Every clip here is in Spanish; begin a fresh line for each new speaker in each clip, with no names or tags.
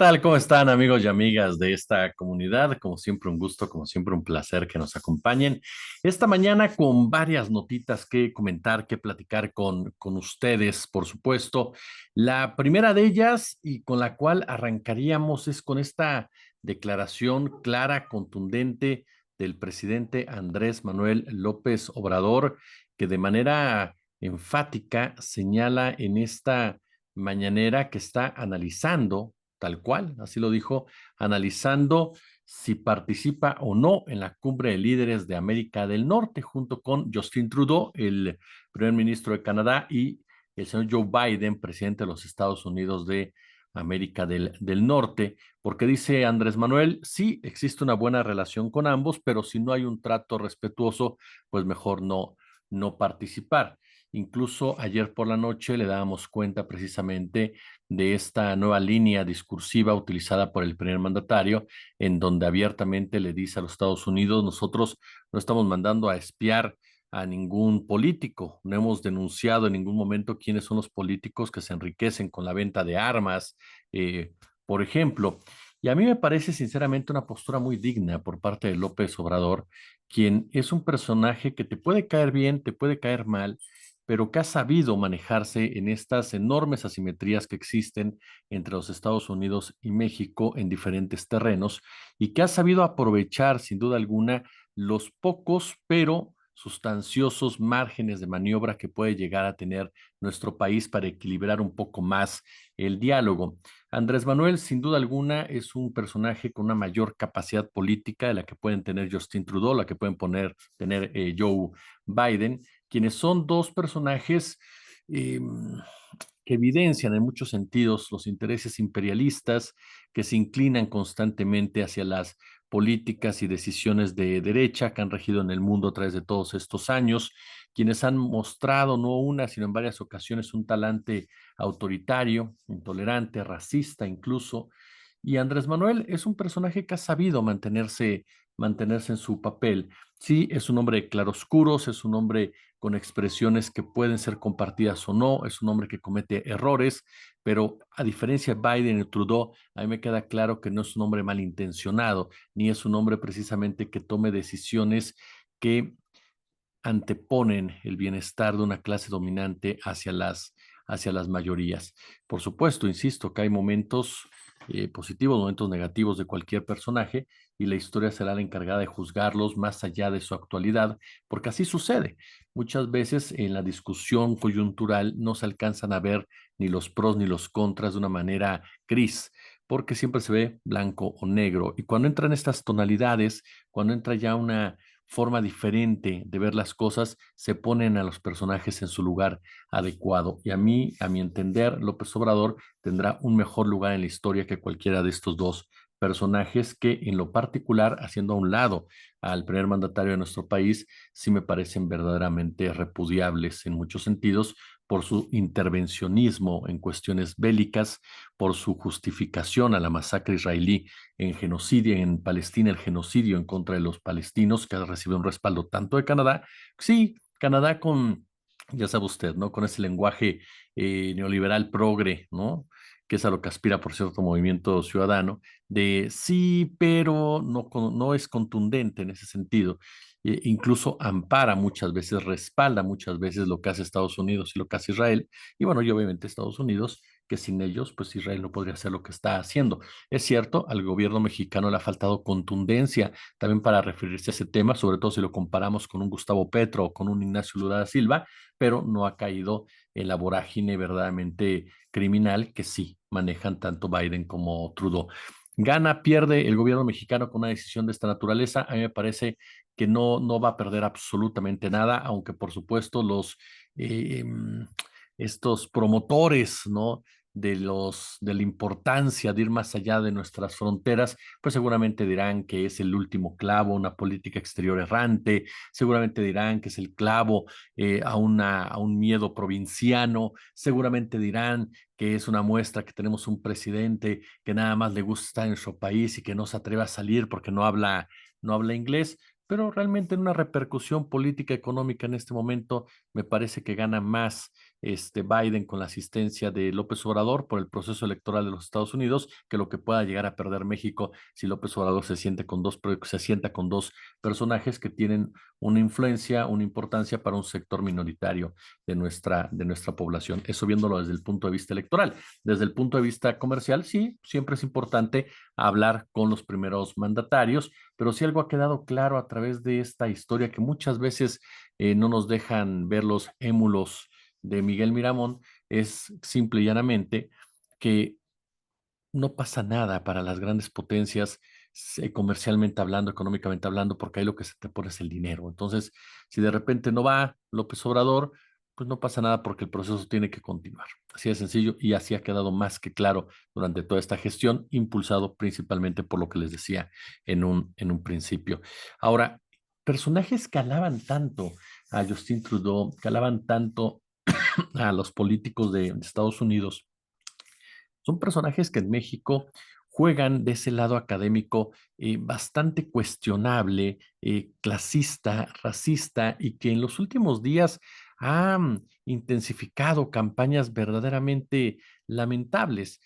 tal? ¿Cómo están, amigos y amigas de esta comunidad? Como siempre, un gusto, como siempre, un placer que nos acompañen. Esta mañana con varias notitas que comentar, que platicar con ustedes, por supuesto. La primera de ellas y con la cual arrancaríamos es con esta declaración clara, contundente del presidente Andrés Manuel López Obrador, que de manera enfática señala en esta mañanera que está analizando tal cual, así lo dijo, analizando si participa o no en la cumbre de líderes de América del Norte, junto con Justin Trudeau, el primer ministro de Canadá, y el señor Joe Biden, presidente de los Estados Unidos de América del Norte, porque dice Andrés Manuel, sí, existe una buena relación con ambos, pero si no hay un trato respetuoso, pues mejor no participar. Incluso ayer por la noche le dábamos cuenta precisamente de esta nueva línea discursiva utilizada por el primer mandatario, en donde abiertamente le dice a los Estados Unidos, nosotros no estamos mandando a espiar a ningún político, no hemos denunciado en ningún momento quiénes son los políticos que se enriquecen con la venta de armas, por ejemplo. Y a mí me parece sinceramente una postura muy digna por parte de López Obrador, quien es un personaje que te puede caer bien, te puede caer mal, pero que ha sabido manejarse en estas enormes asimetrías que existen entre los Estados Unidos y México en diferentes terrenos y que ha sabido aprovechar sin duda alguna los pocos pero sustanciosos márgenes de maniobra que puede llegar a tener nuestro país para equilibrar un poco más el diálogo. Andrés Manuel, sin duda alguna, es un personaje con una mayor capacidad política de la que pueden tener Justin Trudeau, la que pueden tener Joe Biden, quienes son dos personajes eh, que evidencian en muchos sentidos los intereses imperialistas que se inclinan constantemente hacia las políticas y decisiones de derecha que han regido en el mundo a través de todos estos años, quienes han mostrado no una, sino en varias ocasiones un talante autoritario, intolerante, racista incluso. Y Andrés Manuel es un personaje que ha sabido mantenerse en su papel. Sí, es un hombre de claroscuros, es un hombre con expresiones que pueden ser compartidas o no, es un hombre que comete errores, pero a diferencia de Biden y Trudeau, a mí me queda claro que no es un hombre malintencionado, ni es un hombre precisamente que tome decisiones que anteponen el bienestar de una clase dominante hacia las mayorías. Por supuesto, insisto, que hay momentos positivos, momentos negativos de cualquier personaje y la historia será la encargada de juzgarlos más allá de su actualidad, porque así sucede. Muchas veces en la discusión coyuntural no se alcanzan a ver ni los pros ni los contras de una manera gris, porque siempre se ve blanco o negro. Y cuando entran estas tonalidades, cuando entra ya una forma diferente de ver las cosas, se ponen a los personajes en su lugar adecuado. Y a mi entender, López Obrador tendrá un mejor lugar en la historia que cualquiera de estos dos personajes que en lo particular, haciendo a un lado al primer mandatario de nuestro país, sí me parecen verdaderamente repudiables en muchos sentidos por su intervencionismo en cuestiones bélicas, por su justificación a la masacre israelí en genocidio en Palestina, el genocidio en contra de los palestinos, que ha recibido un respaldo tanto de Canadá, sí, Canadá con, ya sabe usted, ¿no? Con ese lenguaje neoliberal progre, ¿no? Que es a lo que aspira, por cierto, movimiento ciudadano, de sí, pero no es contundente en ese sentido. Incluso ampara muchas veces, respalda muchas veces lo que hace Estados Unidos y lo que hace Israel. Y bueno, y obviamente Estados Unidos, que sin ellos, pues Israel no podría hacer lo que está haciendo. Es cierto, al gobierno mexicano le ha faltado contundencia también para referirse a ese tema, sobre todo si lo comparamos con un Gustavo Petro o con un Ignacio Lula da Silva, pero no ha caído en la vorágine verdaderamente criminal que sí manejan tanto Biden como Trudeau. Gana, pierde el gobierno mexicano con una decisión de esta naturaleza. A mí me parece que no va a perder absolutamente nada, aunque por supuesto eh, estos promotores, ¿no? De la importancia de ir más allá de nuestras fronteras, pues seguramente dirán que es el último clavo, una política exterior errante, seguramente dirán que es el clavo a un miedo provinciano, seguramente dirán que es una muestra que tenemos un presidente que nada más le gusta estar en su país y que no se atreve a salir porque no habla inglés, pero realmente en una repercusión política económica en este momento me parece que gana más Biden con la asistencia de López Obrador por el proceso electoral de los Estados Unidos que lo que pueda llegar a perder México si López Obrador se sienta con dos personajes que tienen una influencia, una importancia para un sector minoritario de nuestra población. Eso viéndolo desde el punto de vista electoral. Desde el punto de vista comercial, sí, siempre es importante hablar con los primeros mandatarios, pero si algo ha quedado claro a través de esta historia que muchas veces no nos dejan ver los émulos de Miguel Miramón, es simple y llanamente que no pasa nada para las grandes potencias, comercialmente hablando, económicamente hablando, porque ahí lo que se te pone es el dinero. Entonces, si de repente no va López Obrador, pues no pasa nada porque el proceso tiene que continuar. Así de sencillo y así ha quedado más que claro durante toda esta gestión, impulsado principalmente por lo que les decía en un principio. Ahora, personajes que alaban tanto a Justin Trudeau, que alaban tanto a los políticos de Estados Unidos, son personajes que en México juegan de ese lado académico bastante cuestionable, clasista, racista, y que en los últimos días han intensificado campañas verdaderamente lamentables.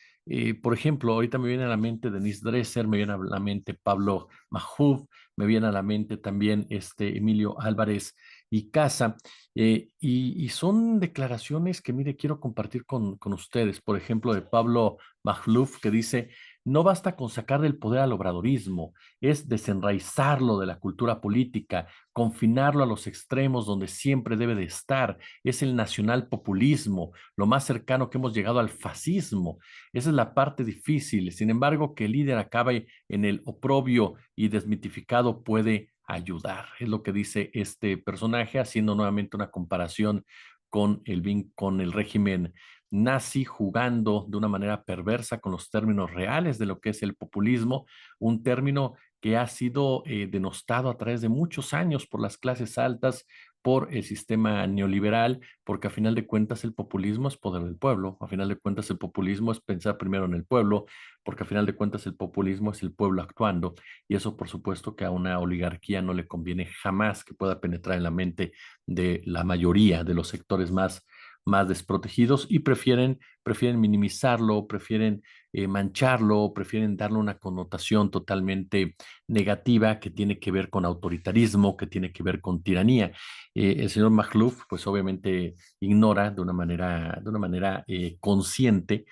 Por ejemplo, ahorita me viene a la mente Denise Dresser, me viene a la mente Pablo Mahfouz, me viene a la mente también Emilio Álvarez y Casa, y son declaraciones que, mire, quiero compartir con ustedes. Por ejemplo, de Pablo Magluf, que dice, no basta con sacar del poder al obradorismo, es desenraizarlo de la cultura política, confinarlo a los extremos donde siempre debe de estar. Es el nacional populismo, lo más cercano que hemos llegado al fascismo. Esa es la parte difícil. Sin embargo, que el líder acabe en el oprobio y desmitificado puede ayudar. Es lo que dice este personaje, haciendo nuevamente una comparación con el régimen nazi, jugando de una manera perversa con los términos reales de lo que es el populismo, un término que ha sido denostado a través de muchos años por las clases altas, por el sistema neoliberal, porque a final de cuentas el populismo es poder del pueblo, a final de cuentas el populismo es pensar primero en el pueblo, porque a final de cuentas el populismo es el pueblo actuando, y eso por supuesto que a una oligarquía no le conviene jamás que pueda penetrar en la mente de la mayoría de los sectores más desprotegidos y prefieren minimizarlo, prefieren mancharlo, prefieren darle una connotación totalmente negativa que tiene que ver con autoritarismo, que tiene que ver con tiranía. El señor Magluf, pues obviamente ignora de una manera consciente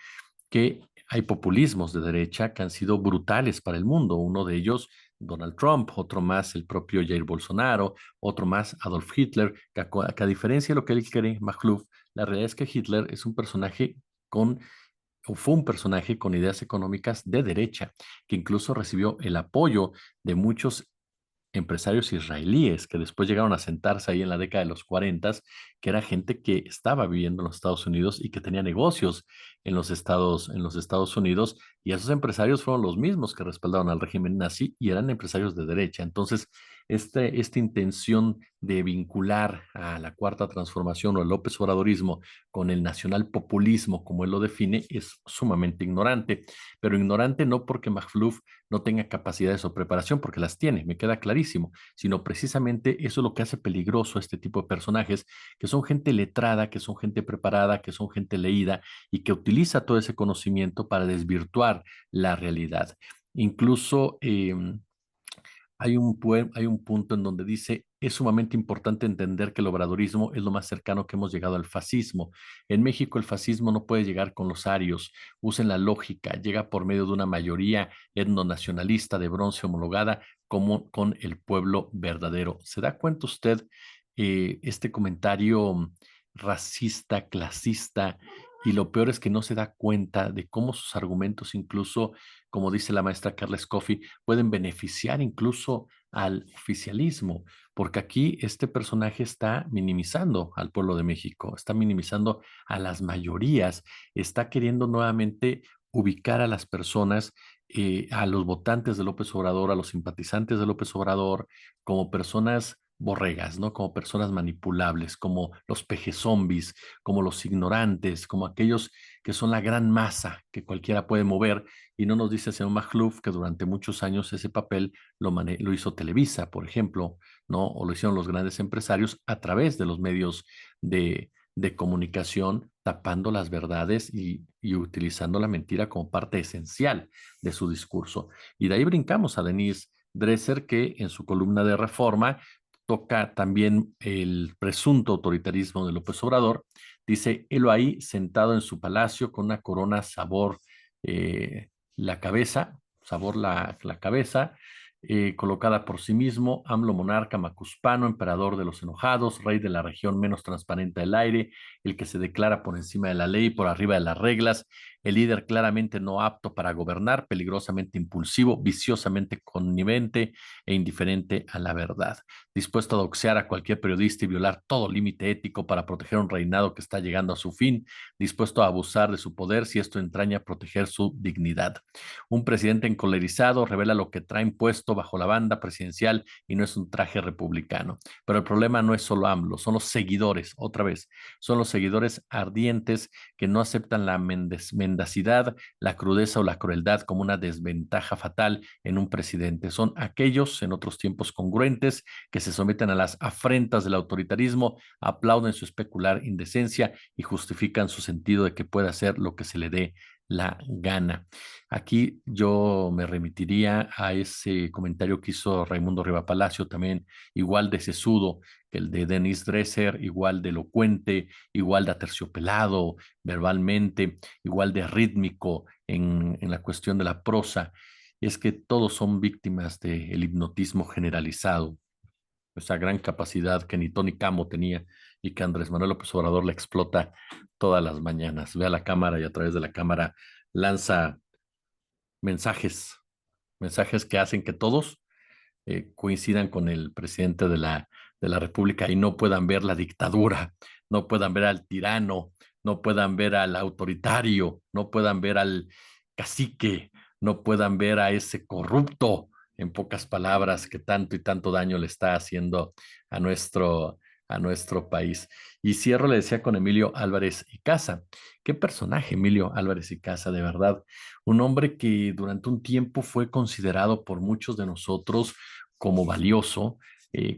que hay populismos de derecha que han sido brutales para el mundo. Uno de ellos, Donald Trump, otro más el propio Jair Bolsonaro, otro más Adolf Hitler, que a diferencia de lo que él cree, Magluf, la realidad es que Hitler es un personaje con o fue un personaje con ideas económicas de derecha, que incluso recibió el apoyo de muchos empresarios israelíes que después llegaron a sentarse ahí en la década de los 40, que era gente que estaba viviendo en los Estados Unidos y que tenía negocios en los Estados Unidos, y esos empresarios fueron los mismos que respaldaron al régimen nazi y eran empresarios de derecha. Entonces, esta intención de vincular a la Cuarta Transformación o el López Obradorismo con el nacional populismo, como él lo define, es sumamente ignorante, pero ignorante no porque Mahfouz no tenga capacidades o preparación, porque las tiene, me queda clarísimo, sino precisamente eso es lo que hace peligroso a este tipo de personajes, que son gente letrada, que son gente preparada, que son gente leída y que utiliza todo ese conocimiento para desvirtuar la realidad. Incluso hay un punto en donde dice, es sumamente importante entender que el obradorismo es lo más cercano que hemos llegado al fascismo. En México el fascismo no puede llegar con los arios, usen la lógica, llega por medio de una mayoría etnonacionalista de bronce homologada como con el pueblo verdadero. ¿Se da cuenta usted este comentario racista, clasista? Y lo peor es que no se da cuenta de cómo sus argumentos, incluso, como dice la maestra Carla Scofi, pueden beneficiar incluso al oficialismo, porque aquí este personaje está minimizando al pueblo de México, está minimizando a las mayorías, está queriendo nuevamente ubicar a las personas, a los votantes de López Obrador, a los simpatizantes de López Obrador, como personas borregas, ¿no? Como personas manipulables, como los peje zombies, como los ignorantes, como aquellos que son la gran masa que cualquiera puede mover. Y no nos dice el señor Magluf que durante muchos años ese papel lo hizo Televisa, por ejemplo, ¿no? O lo hicieron los grandes empresarios a través de los medios de comunicación, tapando las verdades y utilizando la mentira como parte esencial de su discurso. Y de ahí brincamos a Denise Dresser, que en su columna de Reforma toca también el presunto autoritarismo de López Obrador. Dice, helo ahí sentado en su palacio con una corona sabor la cabeza, sabor la cabeza, colocada por sí mismo, AMLO monarca macuspano, emperador de los enojados, rey de la región menos transparente del aire, el que se declara por encima de la ley, por arriba de las reglas, el líder claramente no apto para gobernar, peligrosamente impulsivo, viciosamente connivente e indiferente a la verdad, dispuesto a doxear a cualquier periodista y violar todo límite ético para proteger un reinado que está llegando a su fin, dispuesto a abusar de su poder si esto entraña proteger su dignidad. Un presidente encolerizado revela lo que traen puesto bajo la banda presidencial y no es un traje republicano. Pero el problema no es solo AMLO, son los seguidores, otra vez, son los seguidores ardientes que no aceptan la mendacidad, la crudeza o la crueldad como una desventaja fatal en un presidente. Son aquellos en otros tiempos congruentes que se someten a las afrentas del autoritarismo, aplauden su especular indecencia y justifican su sentido de que puede hacer lo que se le dé la gana. Aquí yo me remitiría a ese comentario que hizo Raimundo Riva Palacio, también igual de sesudo que el de Denise Dresser, igual de elocuente, igual de aterciopelado verbalmente, igual de rítmico en la cuestión de la prosa. Es que todos son víctimas del hipnotismo generalizado, esa gran capacidad que ni Tony Camo tenía y que Andrés Manuel López Obrador le explota todas las mañanas. Ve a la cámara y a través de la cámara lanza mensajes, mensajes que hacen que todos coincidan con el presidente de la República y no puedan ver la dictadura, no puedan ver al tirano, no puedan ver al autoritario, no puedan ver al cacique, no puedan ver a ese corrupto, en pocas palabras, que tanto y tanto daño le está haciendo a a nuestro país. Y cierro, le decía, con Emilio Álvarez y Casa. Qué personaje Emilio Álvarez y Casa, de verdad. Un hombre que durante un tiempo fue considerado por muchos de nosotros como valioso,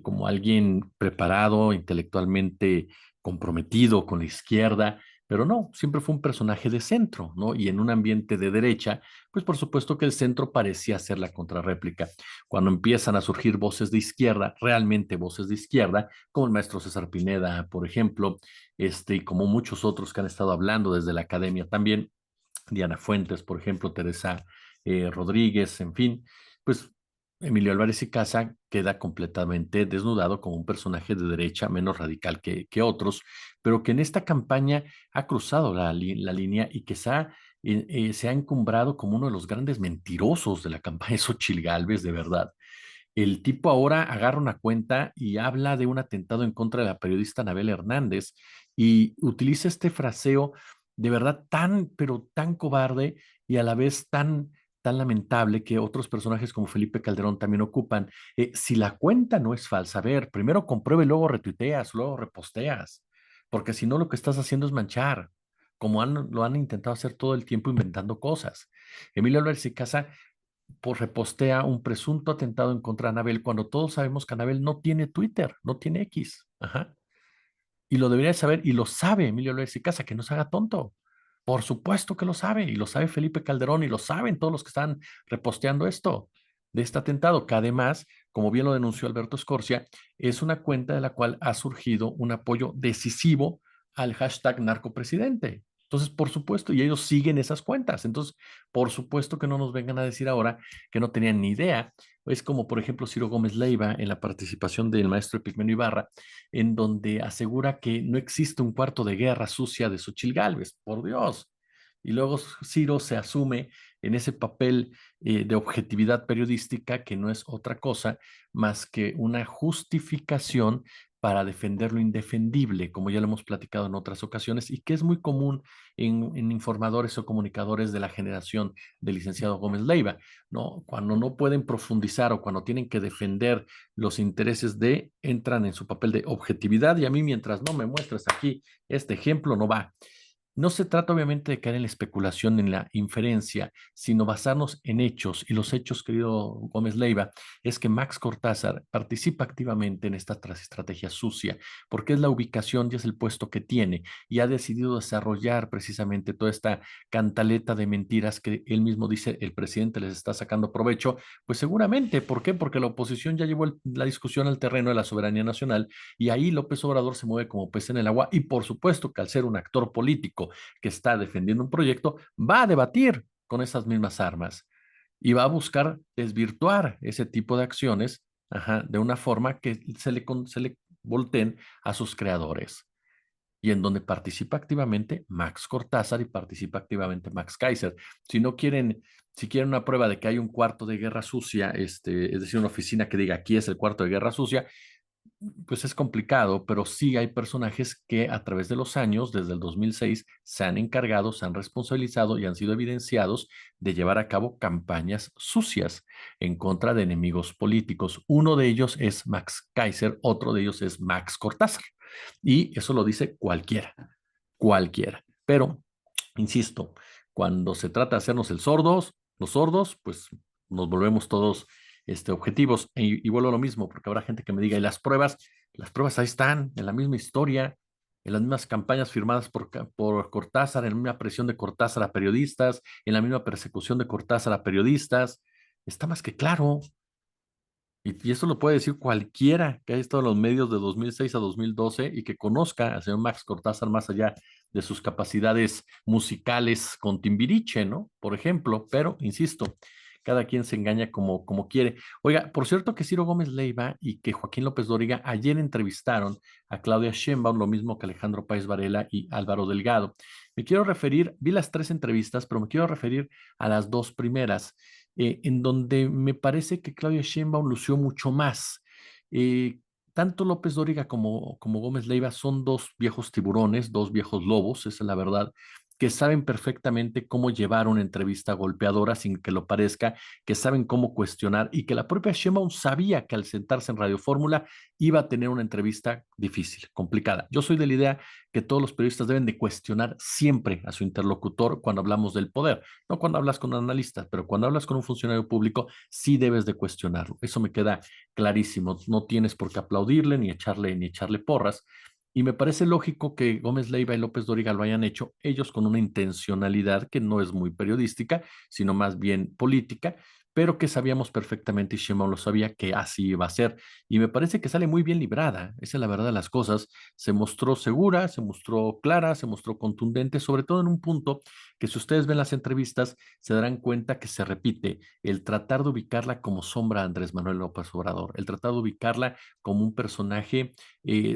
como alguien preparado, intelectualmente comprometido con la izquierda, pero no, siempre fue un personaje de centro, ¿no? Y en un ambiente de derecha, pues por supuesto que el centro parecía ser la contrarréplica. Cuando empiezan a surgir voces de izquierda, realmente voces de izquierda, como el maestro César Pineda, por ejemplo, y como muchos otros que han estado hablando desde la academia también, Diana Fuentes, por ejemplo, Teresa Rodríguez, en fin, pues Emilio Álvarez y Casa queda completamente desnudado como un personaje de derecha menos radical que otros, pero que en esta campaña ha cruzado la línea y que se ha encumbrado como uno de los grandes mentirosos de la campaña de Xochitl Gálvez, de verdad. El tipo ahora agarra una cuenta y habla de un atentado en contra de la periodista Anabel Hernández y utiliza este fraseo de verdad tan, pero tan cobarde y a la vez tan lamentable que otros personajes como Felipe Calderón también ocupan. Si la cuenta no es falsa, a ver, primero compruebe, luego retuiteas, luego reposteas, porque si no lo que estás haciendo es manchar, como lo han intentado hacer todo el tiempo inventando cosas. Emilio Álvarez y Casa repostea un presunto atentado en contra de Anabel cuando todos sabemos que Anabel no tiene Twitter, no tiene X. Ajá. Y lo debería saber y lo sabe Emilio López y Casa, que no se haga tonto. Por supuesto que lo sabe y lo sabe Felipe Calderón y lo saben todos los que están reposteando esto, de este atentado, que además, como bien lo denunció Alberto Escorcia, es una cuenta de la cual ha surgido un apoyo decisivo al hashtag narcopresidente. Entonces, por supuesto, y ellos siguen esas cuentas. Entonces, por supuesto que no nos vengan a decir ahora que no tenían ni idea. Es como, por ejemplo, Ciro Gómez Leiva en la participación del maestro Epigmenio Ibarra, en donde asegura que no existe un cuarto de guerra sucia de Xochitl Gálvez, por Dios. Y luego Ciro se asume en ese papel de objetividad periodística que no es otra cosa más que una justificación para defender lo indefendible, como ya lo hemos platicado en otras ocasiones, y que es muy común en informadores o comunicadores de la generación del licenciado Gómez Leiva, ¿no? Cuando no pueden profundizar o cuando tienen que defender los intereses entran en su papel de objetividad y a mí mientras no me muestres aquí este ejemplo no va. No se trata obviamente de caer en la especulación, en la inferencia, sino basarnos en hechos. Y los hechos, querido Gómez Leiva, es que Max Cortázar participa activamente en esta estrategia sucia, porque es la ubicación y es el puesto que tiene, y ha decidido desarrollar precisamente toda esta cantaleta de mentiras que él mismo dice el presidente les está sacando provecho. Pues seguramente, ¿por qué? Porque la oposición ya llevó la discusión al terreno de la soberanía nacional, y ahí López Obrador se mueve como pez en el agua, y por supuesto que al ser un actor político que está defendiendo un proyecto, va a debatir con esas mismas armas y va a buscar desvirtuar ese tipo de acciones, ajá, de una forma que se le volteen a sus creadores, y en donde participa activamente Max Cortázar y participa activamente Max Kaiser. Si no quieren, si quieren una prueba de que hay un cuarto de guerra sucia, es decir, una oficina que diga aquí es el cuarto de guerra sucia, pues es complicado, pero sí hay personajes que a través de los años, desde el 2006, se han encargado, se han responsabilizado y han sido evidenciados de llevar a cabo campañas sucias en contra de enemigos políticos. Uno de ellos es Max Kaiser, otro de ellos es Max Cortázar. Y eso lo dice cualquiera, cualquiera. Pero, insisto, cuando se trata de hacernos los sordos, pues nos volvemos todos objetivos. Y vuelvo a lo mismo, porque habrá gente que me diga, ¿y las pruebas ahí están, en la misma historia, en las mismas campañas firmadas por Cortázar, en la misma presión de Cortázar a periodistas, en la misma persecución de Cortázar a periodistas? Está más que claro. Y eso lo puede decir cualquiera que haya estado en los medios de 2006 a 2012 y que conozca al señor Max Cortázar más allá de sus capacidades musicales con Timbiriche, ¿no? Por ejemplo, pero insisto, cada quien se engaña como quiere. Oiga, por cierto que Ciro Gómez Leiva y que Joaquín López Dóriga ayer entrevistaron a Claudia Sheinbaum, lo mismo que Alejandro Páez Varela y Álvaro Delgado. Me quiero referir, vi las tres entrevistas, pero me quiero referir a las dos primeras, en donde me parece que Claudia Sheinbaum lució mucho más. Eh, Tanto López Dóriga como Gómez Leiva son dos viejos tiburones, dos viejos lobos, esa es la verdad, que saben perfectamente cómo llevar una entrevista golpeadora sin que lo parezca, que saben cómo cuestionar, y que la propia Sheinbaum sabía que al sentarse en Radio Fórmula iba a tener una entrevista difícil, complicada. Yo soy de la idea que todos los periodistas deben de cuestionar siempre a su interlocutor cuando hablamos del poder, no cuando hablas con un analista, pero cuando hablas con un funcionario público, sí debes de cuestionarlo. Eso me queda clarísimo. No tienes por qué aplaudirle ni echarle porras. Y me parece lógico que Gómez Leiva y López Dóriga lo hayan hecho, ellos con una intencionalidad que no es muy periodística, sino más bien política, pero que sabíamos perfectamente, y Sheinbaum lo sabía, que así iba a ser. Y me parece que sale muy bien librada, esa es la verdad de las cosas. Se mostró segura, se mostró clara, se mostró contundente, sobre todo en un punto que, si ustedes ven las entrevistas, se darán cuenta que se repite: el tratar de ubicarla como sombra a Andrés Manuel López Obrador, el tratar de ubicarla como un personaje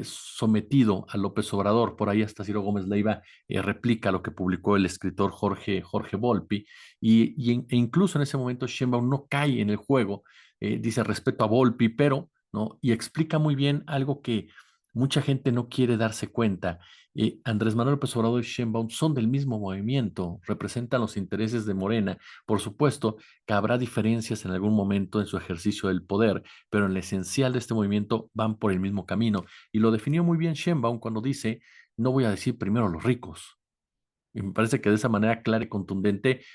sometido a López Obrador. Por ahí hasta Ciro Gómez Leiva replica lo que publicó el escritor Jorge Volpi, e incluso en ese momento Sheinbaum no cae en el juego, dice respeto a Volpi, pero, ¿no? Y explica muy bien algo que mucha gente no quiere darse cuenta. Andrés Manuel López Obrador y Sheinbaum son del mismo movimiento, representan los intereses de Morena. Por supuesto que habrá diferencias en algún momento en su ejercicio del poder, pero en lo esencial de este movimiento van por el mismo camino. Y lo definió muy bien Sheinbaum cuando dice: no voy a decir primero los ricos. Y me parece que de esa manera clara y contundente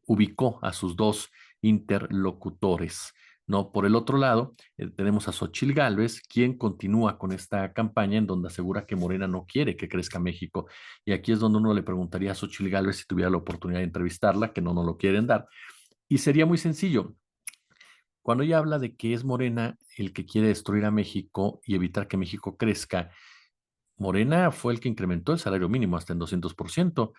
ubicó a sus dos interlocutores. ¿No? Por el otro lado, tenemos a Xochitl Gálvez, quien continúa con esta campaña en donde asegura que Morena no quiere que crezca México. Y aquí es donde uno le preguntaría a Xochitl Gálvez, si tuviera la oportunidad de entrevistarla, que no nos lo quieren dar. Y sería muy sencillo. Cuando ella habla de que es Morena el que quiere destruir a México y evitar que México crezca, Morena fue el que incrementó el salario mínimo hasta en 200%.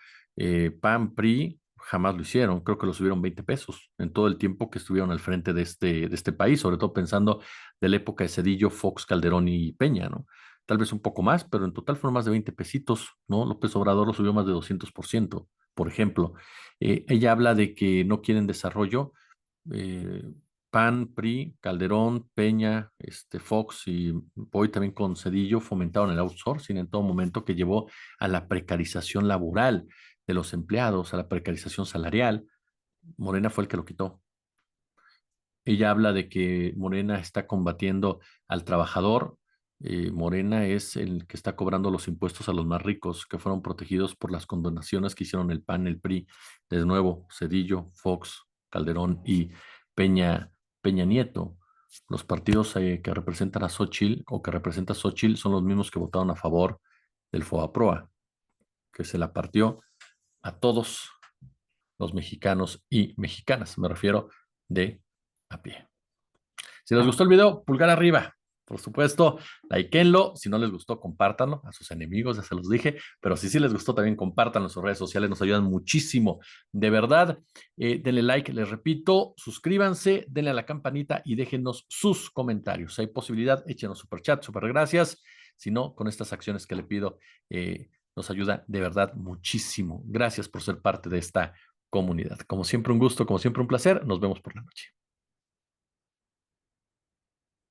PAN, PRI jamás lo hicieron. Creo que lo subieron 20 pesos en todo el tiempo que estuvieron al frente de este país, sobre todo pensando de la época de Cedillo, Fox, Calderón y Peña, ¿no? Tal vez un poco más, pero en total fueron más de 20 pesitos, ¿no? López Obrador lo subió más de 200%, por ejemplo. Ella habla de que no quieren desarrollo. eh, PAN, PRI, Calderón, Peña, Fox, y hoy también con Cedillo, fomentaron el outsourcing en todo momento, que llevó a la precarización laboral de los empleados, a la precarización salarial. Morena fue el que lo quitó. Ella habla de que Morena está combatiendo al trabajador. Morena es el que está cobrando los impuestos a los más ricos, que fueron protegidos por las condonaciones que hicieron el PAN, el PRI, de nuevo, Cedillo, Fox, Calderón y Peña, Peña Nieto. Los partidos que representan a Xóchitl o que representa a Xóchitl son los mismos que votaron a favor del FOAPROA, que se la partió a todos los mexicanos y mexicanas. Me refiero de a pie. Si les gustó el video, pulgar arriba. Por supuesto, likeenlo. Si no les gustó, compártanlo a sus enemigos, ya se los dije. Pero si sí les gustó, también compártanlo en sus redes sociales. Nos ayudan muchísimo. De verdad, denle like, les repito, suscríbanse, denle a la campanita y déjenos sus comentarios. Si hay posibilidad, échenos super chat, super gracias. Si no, con estas acciones que le pido, nos ayuda de verdad muchísimo. Gracias por ser parte de esta comunidad. Como siempre, un gusto, como siempre, un placer. Nos vemos por la noche.